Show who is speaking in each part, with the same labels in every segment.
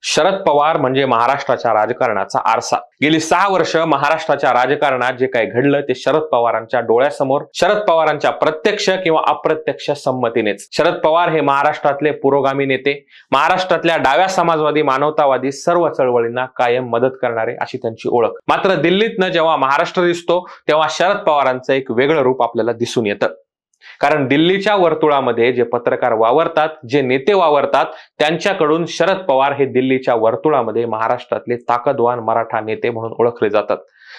Speaker 1: शरद पवार म्हणजे महाराष्ट्राच्या राजकारणाचा आरसा। गेली 6 वर्ष महाराष्ट्राच्या राजकारणात जे काही घडलं ते शरद पवारांच्या डोळ्यासमोर, शरद पवारांच्या प्रत्यक्ष किंवा अप्रत्यक्ष संमतीनेच। शरद पवार हे महाराष्ट्रातले पुरोगामी नेते, महाराष्ट्रातल्या डाव्या समाजवादी, मानवतावादी सर्व चळवळींना कायम मदत करणारे अशी त्यांची ओळख। मात्र दिल्लीतनं जेव्हा महाराष्ट्र दिसतो तेव्हा शरद पवारांचं एक वेगळं रूप आपल्याला दिसून येतं। कारण दिल्लीच्या वर्तुळामध्ये जे पत्रकार वावरतात, जे नेते वावरतात, त्यांच्याकडून शरद पवार हे दिल्लीच्या वर्तुळामध्ये महाराष्ट्रातले ताकदवान मराठा नेते म्हणून ओळखले जातात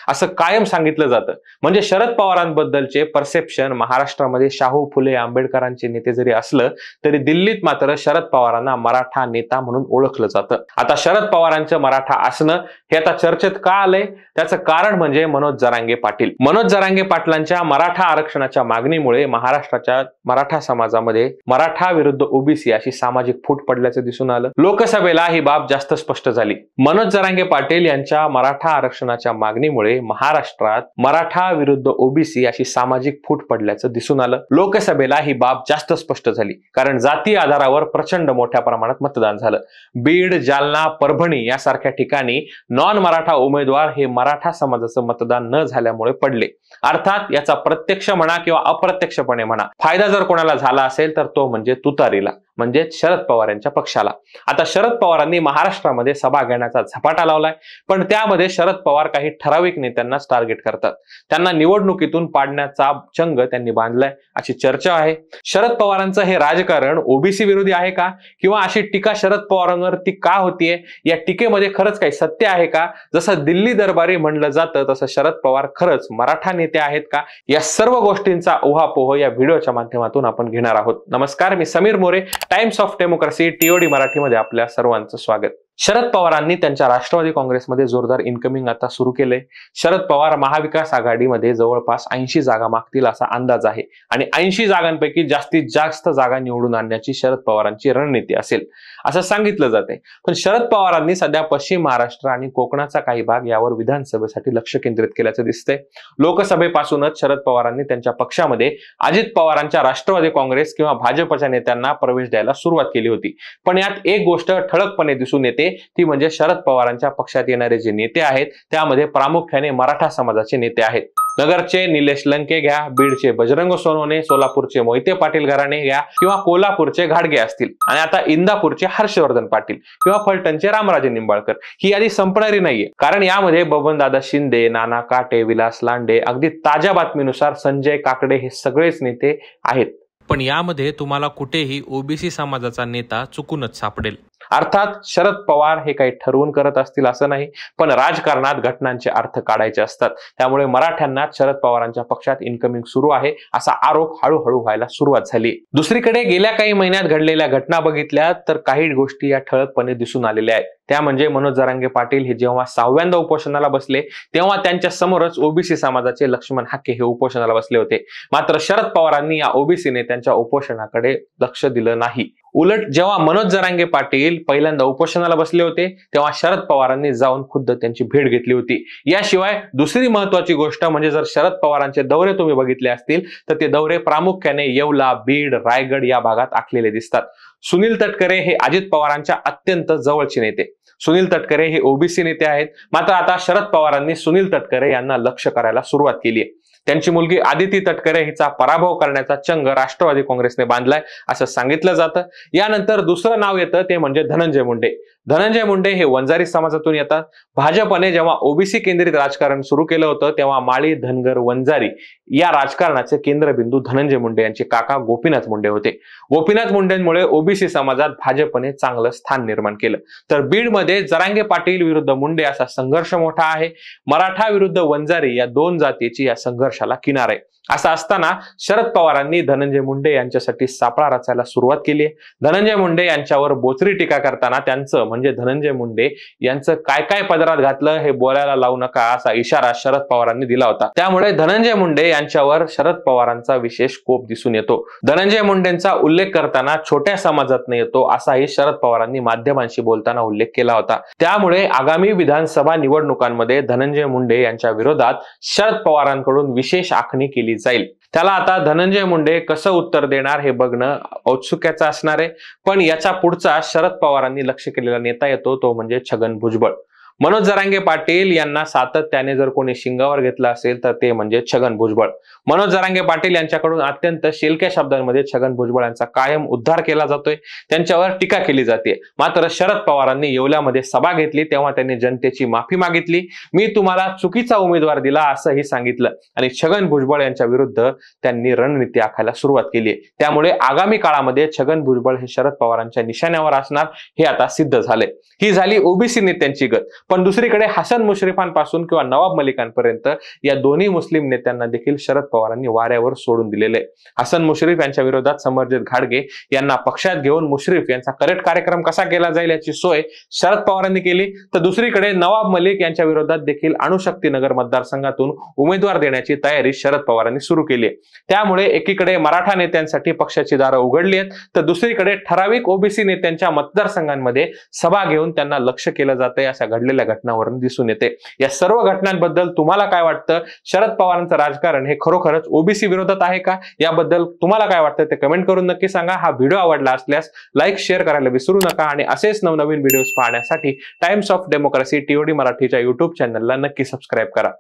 Speaker 1: असं कायम सांगितलं जातं। म्हणजे शरद पवारांबद्दलचे परसेप्शन महाराष्ट्रामध्ये शाहू फुले आंबेडकरांचे नेते जरी असलं तरी दिल्लीत मात्र शरद पवारांना मराठा नेता म्हणून ओळखलं जातं। आता शरद पवारांचं मराठा असणं हे आता चर्चेत का आलंय त्याचं कारण म्हणजे मनोज जरांगे पाटील। मनोज जरांगे पाटलांच्या मराठा आरक्षणाच्या मागणीमुळे महाराष्ट्राच्या मराठा समाजामध्ये मराठा विरुद्ध ओबीसी अशी सामाजिक फूट पडल्याचं दिसून आलं। लोकसभेला ही बाब जास्त स्पष्ट झाली। मनोज जरांगे पाटील यांच्या मराठा आरक्षणाच्या मागणीमुळे महाराष्ट्रात मराठा विरुद्ध ओबीसी अशी सामाजिक फूट पडल्याचं दिसून आलं। लोकसभेला ही बाब जास्त स्पष्ट झाली कारण जाती आधारावर प्रचंड मोठ्या प्रमाणात मतदान झालं। बीड, जालना, परभणी यासारख्या ठिकाणी नॉन मराठा उमेदवार हे मराठा समाजाचं मतदान न झाल्यामुळे पडले। अर्थात याचा प्रत्यक्ष म्हणा किंवा अप्रत्यक्षपणे म्हणा फायदा जर कोणाला झाला असेल तर तो म्हणजे तुतारीला, म्हणजे शरद पवार यांच्या पक्षाला। आता शरद पवारांनी महाराष्ट्रामध्ये सभा घेण्याचा झपाटा लावलाय, पण त्यामध्ये शरद पवार काही ठराविक नेत्यांनाच टार्गेट करतात। त्यांना निवडणुकीतून पाडण्याचा चंग त्यांनी बांधलाय अशी चर्चा आहे। शरद पवारांचं हे राजकारण ओबीसी विरोधी आहे का, किंवा अशी टीका शरद पवारांवर ती का होतीये, या टीकेमध्ये खरंच काही सत्य आहे का? जसं दिल्ली दरबारी म्हणलं जातं तसं शरद पवार खरंच मराठा नेते आहेत का? या सर्व गोष्टींचा उहापोह या व्हिडिओच्या माध्यमातून आपण घेणार आहोत। नमस्कार, मी Sameer More, Times of Democracy TOD मराठीमध्ये आपल्या सर्वांचं स्वागत। शरद पवारांनी त्यांच्या राष्ट्रवादी काँग्रेसमध्ये जोरदार इनकमिंग आता सुरू केले। शरद पवार महाविकास आघाडीमध्ये जवळपास 80 जागा मागतील असा अंदाज आहे आणि 80 जागांपैकी जास्तीत जास्त जागा निवडून आणण्याची शरद पवारांची रणनीती असेल असं सांगितलं जाते। पण शरद पवारांनी सध्या पश्चिम महाराष्ट्र आणि कोकणाचा काही भाग यावर विधानसभेसाठी लक्ष केंद्रित केल्याचं दिसतंय। लोकसभेपासूनच शरद पवारांनी त्यांच्या पक्षामध्ये अजित पवारांच्या राष्ट्रवादी काँग्रेस किंवा भाजपच्या नेत्यांना प्रवेश द्यायला सुरुवात केली होती। पण यात एक गोष्ट ठळकपणे दिसून येते, ती म्हणजे शरद पवारांच्या पक्षात येणारे जे नेते आहेत त्यामध्ये प्रामुख्याने मराठा समाजाचे नेते आहेत। नगरचे निलेश लंके घ्या, बीडचे बजरंग सोनवणे, सोलापूरचे मोहिते पाटील घराणे घ्या किंवा कोल्हापूरचे घाडगे असतील, आणि आता इंदापूरचे हर्षवर्धन पाटील किंवा फलटणचे रामराजे निंबाळकर, ही यादी संपणारी नाहीये। कारण यामध्ये बबनदादा शिंदे, नाना काटे, विलास लांडे, अगदी ताज्या बातमीनुसार संजय काकडे हे सगळेच नेते आहेत।
Speaker 2: पण यामध्ये तुम्हाला कुठेही ओबीसी समाजाचा नेता चुकूनच सापडेल।
Speaker 1: अर्थात शरद पवार हे काही ठरवून करत असतील असं नाही, पण राजकारणात घटनांचे अर्थ काढायचे असतात। त्यामुळे मराठ्यांना शरद पवारांच्या पक्षात इनकमिंग सुरू आहे असा आरोप हळूहळू व्हायला सुरुवात झाली। दुसरीकडे गेल्या काही महिन्यात घडलेल्या घटना बघितल्या तर काही गोष्टी या ठळकपणे दिसून आलेल्या आहेत। त्या म्हणजे मनोज जरांगे पाटील हे जेव्हा 6व्यांदा उपोषणाला बसले तेव्हा त्यांच्या समोरच ओबीसी समाजाचे लक्ष्मण हाके हे उपोषणाला बसले होते। मात्र शरद पवारांनी या ओबीसी नेत्यांच्या उपोषणाकडे लक्ष दिलं नाही। उलट जेव्हा मनोज जरांगे पाटील पहिल्यांदा उपोषणाला बसले होते तेव्हा शरद पवारांनी जाऊन खुद्द त्यांची भेट घेतली होती। याशिवाय दुसरी महत्वाची गोष्ट म्हणजे जर शरद पवारांचे दौरे तुम्ही बघितले असतील तर ते दौरे प्रामुख्याने येवला, बीड, रायगड या भागात आखलेले दिसतात। सुनील तटकरे हे अजित पवारांच्या अत्यंत जवळचे नेते। सुनील तटकरे हे ओबीसी नेते आहेत, मात्र आता शरद पवारांनी सुनील तटकरे यांना लक्ष करायला सुरुवात केली आहे। त्यांची मुलगी आदिती तटकरे हिचा पराभव करण्याचा चंग राष्ट्रवादी काँग्रेसने बांधलाय असं सांगितलं जातं। यानंतर दुसरं नाव येतं ते म्हणजे धनंजय मुंडे। धनंजय मुंडे हे वंजारी समाजातून येतात। भाजपने जेव्हा ओबीसी केंद्रित राजकारण सुरू केलं होतं तेव्हा माळी, धनगर, वंजारी या राजकारणाचे केंद्रबिंदू धनंजय मुंडे यांचे काका गोपीनाथ मुंडे होते। गोपीनाथ मुंडेंमुळे ओबीसी समाजात भाजपने चांगलं स्थान निर्माण केलं। तर बीडमध्ये जरांगे पाटील विरुद्ध मुंडे असा संघर्ष मोठा आहे। मराठा विरुद्ध वंजारी या दोन जातीची या संघर्षाला किनार आहे। असं असताना शरद पवारांनी धनंजय मुंडे यांच्यासाठी सापळा रचायला सुरुवात केली आहे। धनंजय मुंडे यांच्यावर बोचरी टीका करताना त्यांचं म्हणजे धनंजय मुंडे यांचं काय काय पदरात घातलं हे बोलायला लावू नका असा इशारा शरद पवारांनी दिला होता। त्यामुळे धनंजय मुंडे यांच्यावर शरद पवारांचा विशेष कोप दिसून येतो। धनंजय मुंडेंचा उल्लेख करताना छोट्या समाजातून येतो असाही शरद पवारांनी माध्यमांशी बोलताना उल्लेख केला होता। त्यामुळे आगामी विधानसभा निवडणुकांमध्ये धनंजय मुंडे यांच्या विरोधात शरद पवारांकडून विशेष आखणी केली जाईल। त्याला आता धनंजय मुंडे कसं उत्तर देणार हे बघणं औत्सुक्याचं असणार आहे. पण याच्या पुढचा शरद पवारांनी लक्ष केलेला नेता येतो तो म्हणजे छगन भुजबळ. मनोज जरांगे पाटील यांना सातत्याने जर कोणी शिंगावर घेतलं असेल तर ते म्हणजे छगन भुजबळ. मनोज जरांगे पाटील यांच्याकडून अत्यंत शेलक्या शब्दांमध्ये छगन भुजबळ यांचा कायम उद्धार केला जातोय, त्यांच्यावर टीका केली जाते. मात्र शरद पवारांनी येवल्यामध्ये सभा घेतली तेव्हा त्यांनी जनतेची माफी मागितली. मी तुम्हाला चुकीचा उमेदवार दिला असंही सांगितलं आणि छगन भुजबळ यांच्या विरुद्ध त्यांनी रणनीती आखायला सुरुवात केली. त्यामुळे आगामी काळामध्ये छगन भुजबळ हे शरद पवारांच्या निशाण्यावर असणार हे आता सिद्ध झाले. ही झाली ओबीसी नेत्यांची गत. पण दुसरीकडे हसन मुश्रीफांपासून किंवा नवाब मलिकांपर्यंत या दोन्ही मुस्लिम नेत्यांना देखील शरद पवारांनी वाऱ्यावर सोडून दिलेले. हसन मुश्रीफ यांच्या विरोधात समरजित घाटगे यांना पक्षात घेऊन मुश्रीफ यांचा करेक्ट कार्यक्रम कसा केला जाईल याची सोय शरद पवारांनी केली. तर दुसरीकडे नवाब मलिक यांच्या विरोधात देखील अणुशक्ती नगर मतदारसंघातून उमेदवार देण्याची तयारी शरद पवारांनी सुरू केली. त्यामुळे एकीकडे मराठा नेत्यांसाठी पक्षाची दारं उघडली आहेत तर दुसरीकडे ठराविक ओबीसी नेत्यांच्या मतदारसंघांमध्ये सभा घेऊन त्यांना लक्ष केलं जातंय अशा घडलेल्या घटनावरून दिसून येते. या सर्व घटनांबद्दल तुम्हाला काय वाटतं? शरद पवारांचं राजकारण हे खरोखरच ओबीसी विरोधात आहे का? याबद्दल तुम्हाला काय वाटतं ते कमेंट करून नक्की सांगा. हा व्हिडिओ आवडला असल्यास लाईक शेअर करायला विसरू नका आणि असेच नवनवीन व्हिडिओज पाहण्यासाठी टाइम्स ऑफ डेमोक्रेसी TOD मराठीच्या युट्यूब चॅनलला नक्की सबस्क्राईब करा.